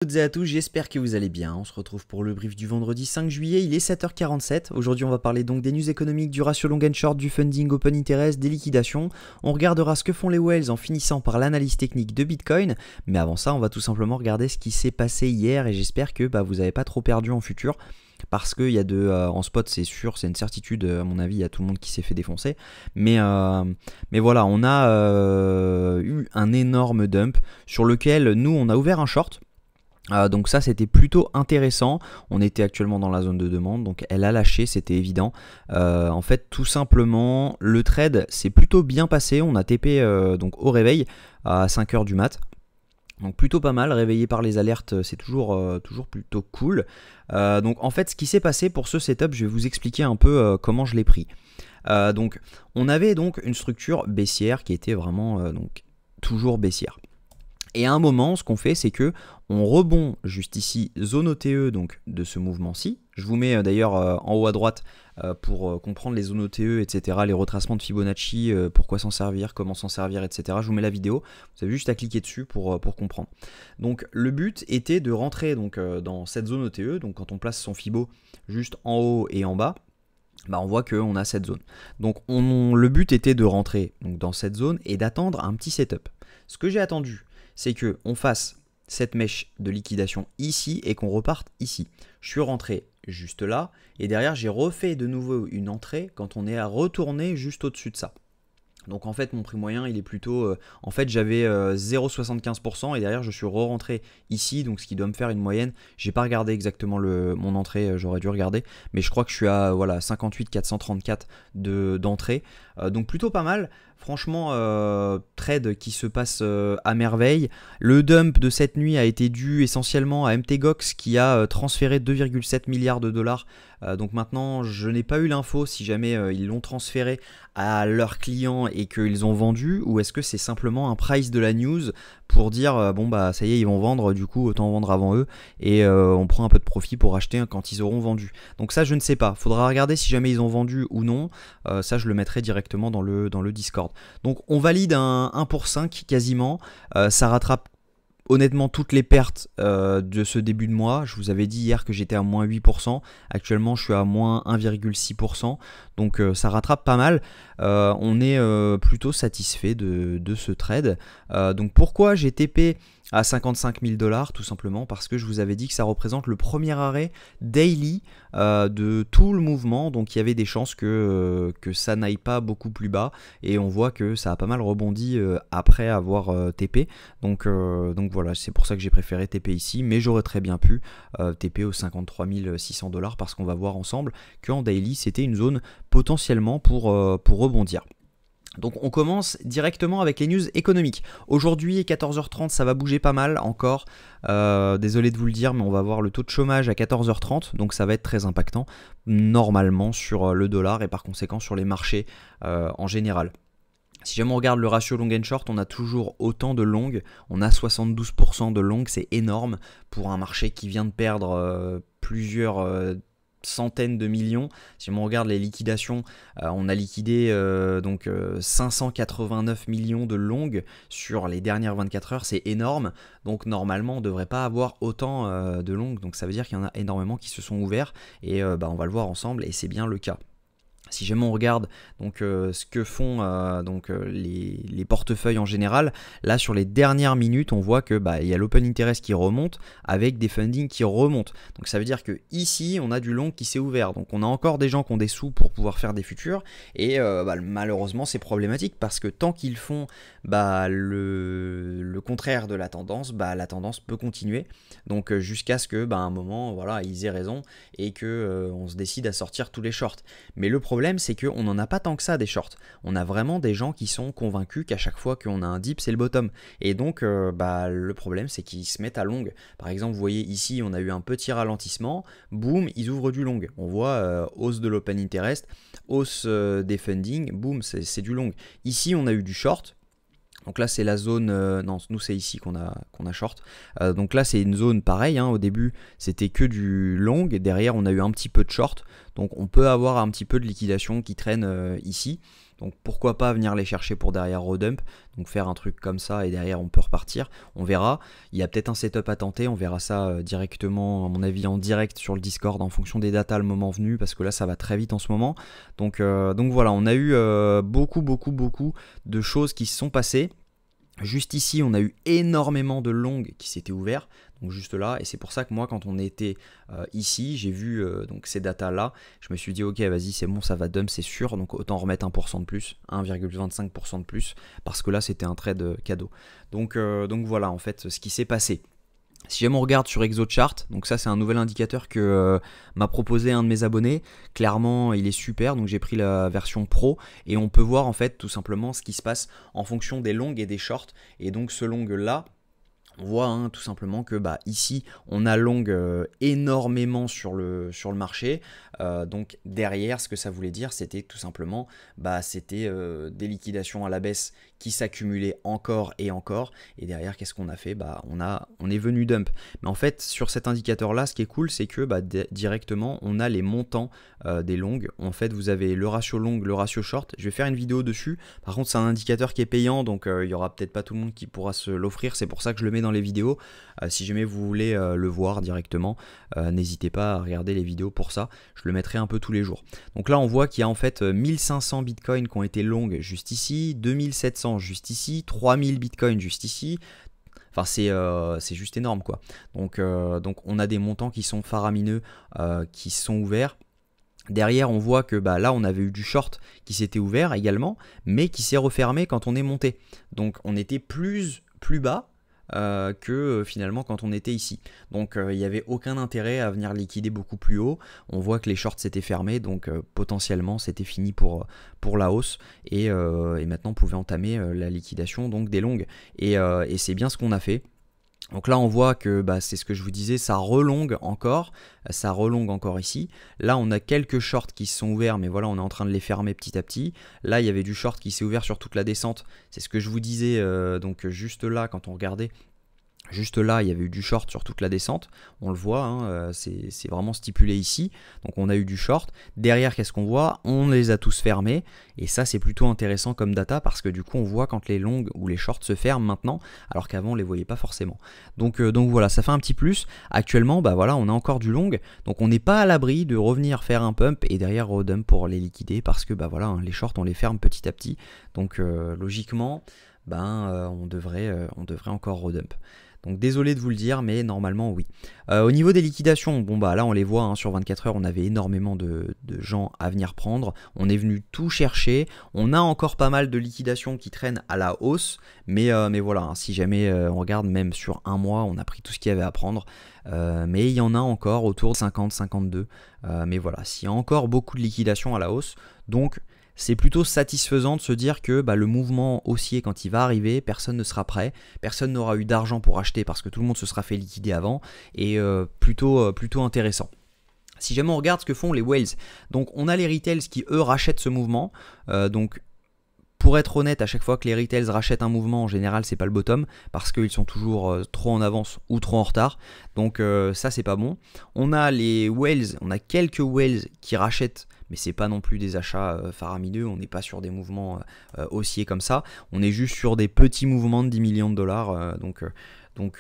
Toutes et à tous, j'espère que vous allez bien. On se retrouve pour le brief du vendredi 5 juillet, il est 7h47. Aujourd'hui, on va parler donc des news économiques, du ratio long and short, du funding, open interest, des liquidations. On regardera ce que font les whales en finissant par l'analyse technique de Bitcoin. Mais avant ça, on va tout simplement regarder ce qui s'est passé hier et j'espère que vous n'avez pas trop perdu en futur. Parce qu'il y a en spot, c'est sûr, c'est une certitude, à mon avis, il y a tout le monde qui s'est fait défoncer. Mais voilà, on a eu un énorme dump sur lequel nous, on a ouvert un short. Donc ça c'était plutôt intéressant, on était actuellement dans la zone de demande, donc elle a lâché, c'était évident. En fait tout simplement le trade s'est plutôt bien passé, on a TP donc au réveil à 5h du mat. Donc plutôt pas mal, réveillé par les alertes, c'est toujours plutôt cool. Donc en fait ce qui s'est passé pour ce setup, je vais vous expliquer un peu comment je l'ai pris. Donc on avait donc une structure baissière qui était vraiment donc toujours baissière. Et à un moment, ce qu'on fait, c'est que on rebond juste ici, zone OTE donc de ce mouvement-ci. Je vous mets d'ailleurs en haut à droite pour comprendre les zones OTE, etc., les retracements de Fibonacci, pourquoi s'en servir, comment s'en servir, etc. Je vous mets la vidéo, vous avez juste à cliquer dessus pour comprendre. Donc le but était de rentrer donc, dans cette zone OTE, donc quand on place son Fibo juste en haut et en bas, on voit qu'on a cette zone. Donc le but était de rentrer donc, dans cette zone et d'attendre un petit setup. Ce que j'ai attendu, c'est qu'on fasse cette mèche de liquidation ici et qu'on reparte ici. Je suis rentré juste là et derrière j'ai refait de nouveau une entrée quand on est à retourner juste au-dessus de ça. Donc en fait mon prix moyen il est plutôt, en fait j'avais 0,75% et derrière je suis re-rentré ici, donc ce qui doit me faire une moyenne. J'ai pas regardé exactement mon entrée, j'aurais dû regarder, mais je crois que je suis à voilà 58 434 d'entrée, donc plutôt pas mal. Franchement, trade qui se passe à merveille. Le dump de cette nuit a été dû essentiellement à MTGOX qui a transféré 2,7 milliards de dollars. Donc maintenant, je n'ai pas eu l'info si jamais ils l'ont transféré à leurs clients et qu'ils ont vendu, ou est-ce que c'est simplement un price de la news pour dire bon bah ça y est ils vont vendre, du coup autant vendre avant eux et on prend un peu de profit pour acheter quand ils auront vendu. Donc ça je ne sais pas, faudra regarder si jamais ils ont vendu ou non, ça je le mettrai directement dans le Discord. Donc on valide un 1 pour 5 quasiment, ça rattrape honnêtement toutes les pertes de ce début de mois. Je vous avais dit hier que j'étais à moins 8%, actuellement je suis à moins 1,6%, donc ça rattrape pas mal. On est plutôt satisfait de ce trade. Donc pourquoi j'ai TP à 55 000 $? Tout simplement parce que je vous avais dit que ça représente le premier arrêt daily de tout le mouvement, donc il y avait des chances que ça n'aille pas beaucoup plus bas, et on voit que ça a pas mal rebondi après avoir TP, donc voilà, c'est pour ça que j'ai préféré TP ici, mais j'aurais très bien pu TP aux 53 600 $, parce qu'on va voir ensemble qu'en daily c'était une zone potentiellement pour rebondir. Donc on commence directement avec les news économiques. Aujourd'hui, 14h30, ça va bouger pas mal encore. Désolé de vous le dire, mais on va voir le taux de chômage à 14h30. Donc ça va être très impactant normalement sur le dollar et par conséquent sur les marchés en général. Si jamais on regarde le ratio long and short, on a toujours autant de long. On a 72% de long, c'est énorme pour un marché qui vient de perdre plusieurs centaines de millions. Si on regarde les liquidations, on a liquidé 589 millions de longues sur les dernières 24 heures, c'est énorme. Donc normalement on ne devrait pas avoir autant de longues, donc ça veut dire qu'il y en a énormément qui se sont ouverts et on va le voir ensemble et c'est bien le cas. Si jamais on regarde donc ce que font les portefeuilles en général, là sur les dernières minutes, on voit que il y a l'open interest qui remonte avec des fundings qui remontent. Donc ça veut dire que ici on a du long qui s'est ouvert. Donc on a encore des gens qui ont des sous pour pouvoir faire des futurs et malheureusement c'est problématique parce que tant qu'ils font le contraire de la tendance peut continuer. Donc jusqu'à ce que un moment voilà ils aient raison et que on se décide à sortir tous les shorts. Mais le problème c'est qu'on n'en a pas tant que ça des shorts. On a vraiment des gens qui sont convaincus qu'à chaque fois qu'on a un dip c'est le bottom. Et donc le problème c'est qu'ils se mettent à long. Par exemple vous voyez ici on a eu un petit ralentissement, boum ils ouvrent du long. On voit hausse de l'open interest, hausse des funding, boum c'est du long. Ici on a eu du short. Donc là c'est la zone, non nous c'est ici qu'on a short, donc là c'est une zone pareille, au début c'était que du long, et derrière on a eu un petit peu de short, donc on peut avoir un petit peu de liquidation qui traîne ici. Donc pourquoi pas venir les chercher pour derrière redump, donc faire un truc comme ça et derrière on peut repartir, on verra. Il y a peut-être un setup à tenter, on verra ça directement, à mon avis en direct sur le Discord en fonction des datas le moment venu, parce que là ça va très vite en ce moment. Donc voilà, on a eu beaucoup de choses qui se sont passées. Juste ici, on a eu énormément de longues qui s'étaient ouvertes, donc juste là, et c'est pour ça que moi, quand on était ici, j'ai vu donc ces datas-là, je me suis dit, ok, vas-y, c'est bon, ça va dump, c'est sûr, donc autant remettre 1% de plus, 1,25% de plus, parce que là, c'était un trade cadeau. Donc voilà, en fait, ce qui s'est passé. Si jamais on regarde sur ExoChart, donc ça c'est un nouvel indicateur que m'a proposé un de mes abonnés, clairement il est super, donc j'ai pris la version pro et on peut voir en fait tout simplement ce qui se passe en fonction des longues et des shorts, et donc ce long là, on voit tout simplement que ici on a long énormément sur le marché, donc derrière ce que ça voulait dire c'était tout simplement c'était des liquidations à la baisse qui s'accumulaient encore et encore, et derrière qu'est-ce qu'on a fait, on est venu dump. Mais en fait sur cet indicateur là, ce qui est cool c'est que directement on a les montants des longues. En fait vous avez le ratio long, le ratio short, je vais faire une vidéo dessus. Par contre c'est un indicateur qui est payant, donc il y aura peut-être pas tout le monde qui pourra se l'offrir, c'est pour ça que je le mets dans les vidéos. Si jamais vous voulez le voir directement, n'hésitez pas à regarder les vidéos pour ça, je le mettrai un peu tous les jours. Donc là on voit qu'il y a en fait 1500 bitcoins qui ont été longues juste ici, 2700 juste ici, 3000 bitcoins juste ici. Enfin c'est juste énorme quoi. Donc on a des montants qui sont faramineux, qui sont ouverts. Derrière, on voit que là, on avait eu du short qui s'était ouvert également, mais qui s'est refermé quand on est monté. Donc, on était plus bas que finalement quand on était ici. Donc, il n'y avait aucun intérêt à venir liquider beaucoup plus haut. On voit que les shorts s'étaient fermés, donc potentiellement, c'était fini pour la hausse. Et maintenant, on pouvait entamer la liquidation donc des longues. Et c'est bien ce qu'on a fait. Donc là on voit que c'est ce que je vous disais, ça relongue encore ici. Là on a quelques shorts qui se sont ouverts, mais voilà on est en train de les fermer petit à petit. Là il y avait du short qui s'est ouvert sur toute la descente, c'est ce que je vous disais, donc juste là quand on regardait. Juste là, il y avait eu du short sur toute la descente, on le voit, c'est vraiment stipulé ici, donc on a eu du short. Derrière, qu'est-ce qu'on voit? On les a tous fermés, et ça c'est plutôt intéressant comme data, parce que du coup on voit quand les longues ou les shorts se ferment maintenant, alors qu'avant on les voyait pas forcément. Donc voilà, ça fait un petit plus. Actuellement, voilà, on a encore du long, donc on n'est pas à l'abri de revenir faire un pump, et derrière redump pour les liquider, parce que voilà, les shorts on les ferme petit à petit, donc logiquement, on devrait encore redump. Donc désolé de vous le dire, mais normalement oui. Au niveau des liquidations, là on les voit, sur 24 heures, on avait énormément de gens à venir prendre. On est venu tout chercher. On a encore pas mal de liquidations qui traînent à la hausse. Mais voilà, si jamais on regarde, même sur un mois, on a pris tout ce qu'il y avait à prendre. Mais il y en a encore autour de 50, 52. Mais voilà, s'il y a encore beaucoup de liquidations à la hausse. Donc c'est plutôt satisfaisant de se dire que le mouvement haussier, quand il va arriver, personne ne sera prêt, personne n'aura eu d'argent pour acheter parce que tout le monde se sera fait liquider avant, et plutôt intéressant. Si jamais on regarde ce que font les whales, donc on a les retails qui eux rachètent ce mouvement, donc pour être honnête, à chaque fois que les retails rachètent un mouvement, en général c'est pas le bottom, parce qu'ils sont toujours trop en avance ou trop en retard, donc ça c'est pas bon. On a les whales, on a quelques whales qui rachètent, mais c'est pas non plus des achats faramineux, on n'est pas sur des mouvements haussiers comme ça, on est juste sur des petits mouvements de 10 millions de dollars, donc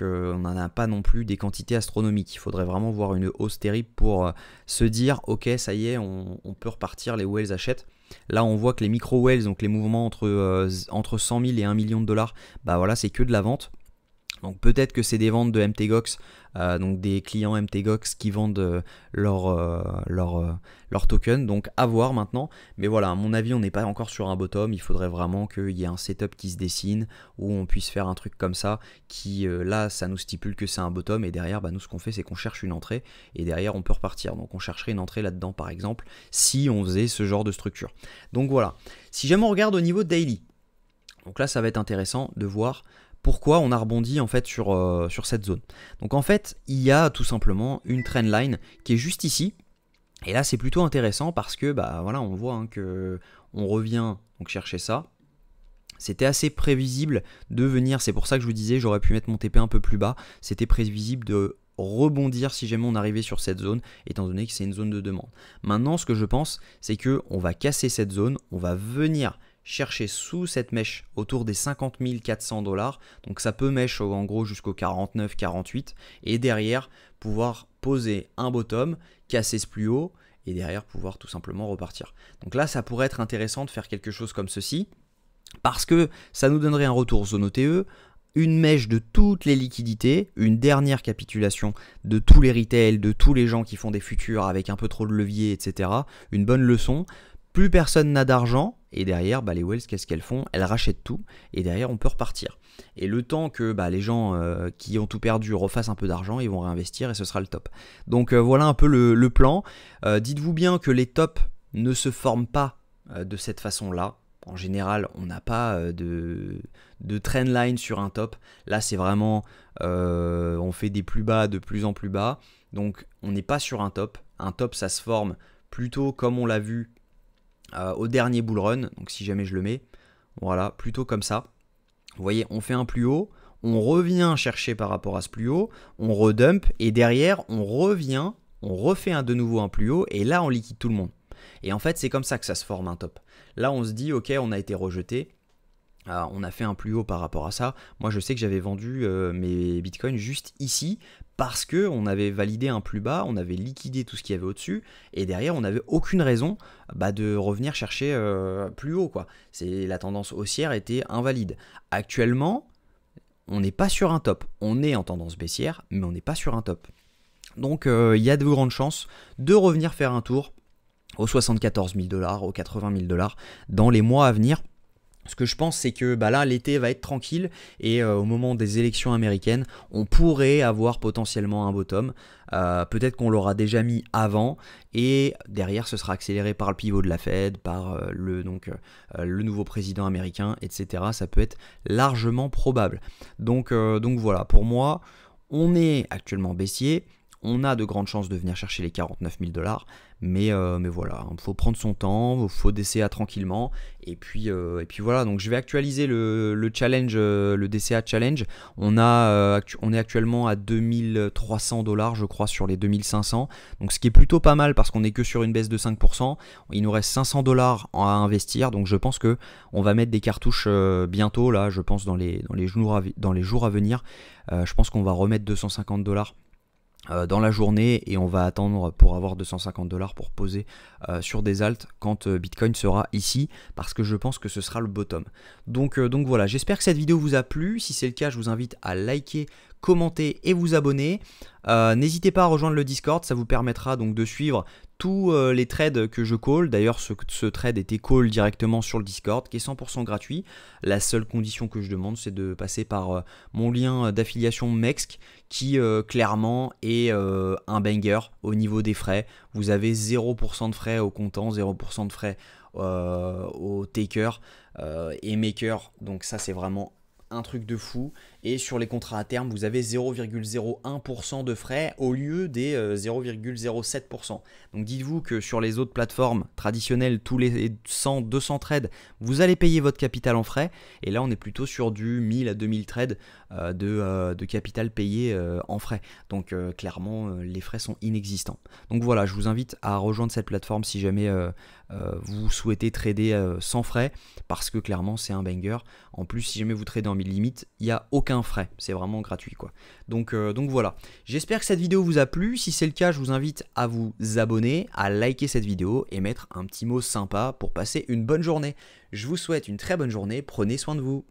on n'en a pas non plus des quantités astronomiques. Il faudrait vraiment voir une hausse terrible pour se dire ok ça y est, on peut repartir, les whales achètent. Là on voit que les micro whales, donc les mouvements entre 100 000 et 1 million de dollars, voilà c'est que de la vente. Donc peut-être que c'est des ventes de MTGOX, donc des clients MTGOX qui vendent leur token, donc à voir maintenant. Mais voilà, à mon avis, on n'est pas encore sur un bottom, il faudrait vraiment qu'il y ait un setup qui se dessine, où on puisse faire un truc comme ça, qui là, ça nous stipule que c'est un bottom, et derrière, nous ce qu'on fait, c'est qu'on cherche une entrée, et derrière, on peut repartir. Donc on chercherait une entrée là-dedans, par exemple, si on faisait ce genre de structure. Donc voilà, si jamais on regarde au niveau daily, donc là, ça va être intéressant de voir pourquoi on a rebondi en fait sur cette zone. Donc en fait, il y a tout simplement une trendline qui est juste ici. Et là, c'est plutôt intéressant parce que voilà, on voit que on revient donc chercher ça. C'était assez prévisible de venir, c'est pour ça que je vous disais, j'aurais pu mettre mon TP un peu plus bas. C'était prévisible de rebondir si jamais on arrivait sur cette zone, étant donné que c'est une zone de demande. Maintenant, ce que je pense, c'est que on va casser cette zone, on va venir chercher sous cette mèche autour des 50 400 $, donc ça peut mèche en gros jusqu'au 49, 48, et derrière pouvoir poser un bottom, casser ce plus haut, et derrière pouvoir tout simplement repartir. Donc là, ça pourrait être intéressant de faire quelque chose comme ceci, parce que ça nous donnerait un retour zone OTE, une mèche de toutes les liquidités, une dernière capitulation de tous les retails, de tous les gens qui font des futurs avec un peu trop de levier, etc. Une bonne leçon. Plus personne n'a d'argent, et derrière, les whales, qu'est-ce qu'elles font? Elles rachètent tout, et derrière, on peut repartir. Et le temps que les gens qui ont tout perdu refassent un peu d'argent, ils vont réinvestir, et ce sera le top. Donc voilà un peu le plan. Dites-vous bien que les tops ne se forment pas de cette façon-là. En général, on n'a pas de trendline sur un top. Là, c'est vraiment, on fait des plus bas de plus en plus bas. Donc, on n'est pas sur un top. Un top, ça se forme plutôt comme on l'a vu au dernier bull run. Donc, si jamais je le mets, voilà, plutôt comme ça. Vous voyez, on fait un plus haut, on revient chercher par rapport à ce plus haut, on redump et derrière, on revient, on refait de nouveau un plus haut et là, on liquide tout le monde. Et en fait, c'est comme ça que ça se forme un top. Là, on se dit, ok, on a été rejeté. On a fait un plus haut par rapport à ça. Moi, je sais que j'avais vendu mes bitcoins juste ici parce qu'on avait validé un plus bas, on avait liquidé tout ce qu'il y avait au-dessus et derrière, on n'avait aucune raison de revenir chercher plus haut, quoi. La tendance haussière était invalide. Actuellement, on n'est pas sur un top. On est en tendance baissière, mais on n'est pas sur un top. Donc, il y a de grandes chances de revenir faire un tour aux 74 000 $, aux 80 000 $ dans les mois à venir. Ce que je pense, c'est que là, l'été va être tranquille et au moment des élections américaines, on pourrait avoir potentiellement un bottom. Peut-être qu'on l'aura déjà mis avant et derrière, ce sera accéléré par le pivot de la Fed, par le nouveau président américain, etc. Ça peut être largement probable. Donc voilà, pour moi, on est actuellement baissier. On a de grandes chances de venir chercher les 49 000 $, mais voilà, il faut prendre son temps, il faut DCA tranquillement, et puis voilà, donc je vais actualiser le challenge, le DCA challenge, on est actuellement à 2300 $, je crois, sur les 2500, donc ce qui est plutôt pas mal parce qu'on n'est que sur une baisse de 5%, il nous reste 500 $ à investir, donc je pense que on va mettre des cartouches bientôt, là, je pense dans les jours à venir, je pense qu'on va remettre 250 $ dans la journée et on va attendre pour avoir 250 $ pour poser sur des alts quand Bitcoin sera ici parce que je pense que ce sera le bottom. Donc voilà, j'espère que cette vidéo vous a plu. Si c'est le cas, je vous invite à liker, commenter et vous abonner. N'hésitez pas à rejoindre le Discord, ça vous permettra donc de suivre tous les trades que je call. D'ailleurs, ce trade était call directement sur le Discord, qui est 100% gratuit. La seule condition que je demande, c'est de passer par mon lien d'affiliation MEXC, qui clairement est un banger au niveau des frais. Vous avez 0% de frais au comptant, 0% de frais au taker et maker. Donc ça, c'est vraiment un truc de fou. Et sur les contrats à terme, vous avez 0,01% de frais au lieu des 0,07%. Donc dites-vous que sur les autres plateformes traditionnelles, tous les 100, 200 trades, vous allez payer votre capital en frais. Et là, on est plutôt sur du 1000 à 2000 trades de capital payé en frais. Donc clairement, les frais sont inexistants. Donc voilà, je vous invite à rejoindre cette plateforme si jamais vous souhaitez trader sans frais, parce que clairement, c'est un banger. En plus, si jamais vous tradez en 1000 limites, il n'y a aucun frais, c'est vraiment gratuit, quoi. Donc voilà, j'espère que cette vidéo vous a plu. Si c'est le cas, je vous invite à vous abonner, à liker cette vidéo et mettre un petit mot sympa pour passer une bonne journée. Je vous souhaite une très bonne journée, prenez soin de vous.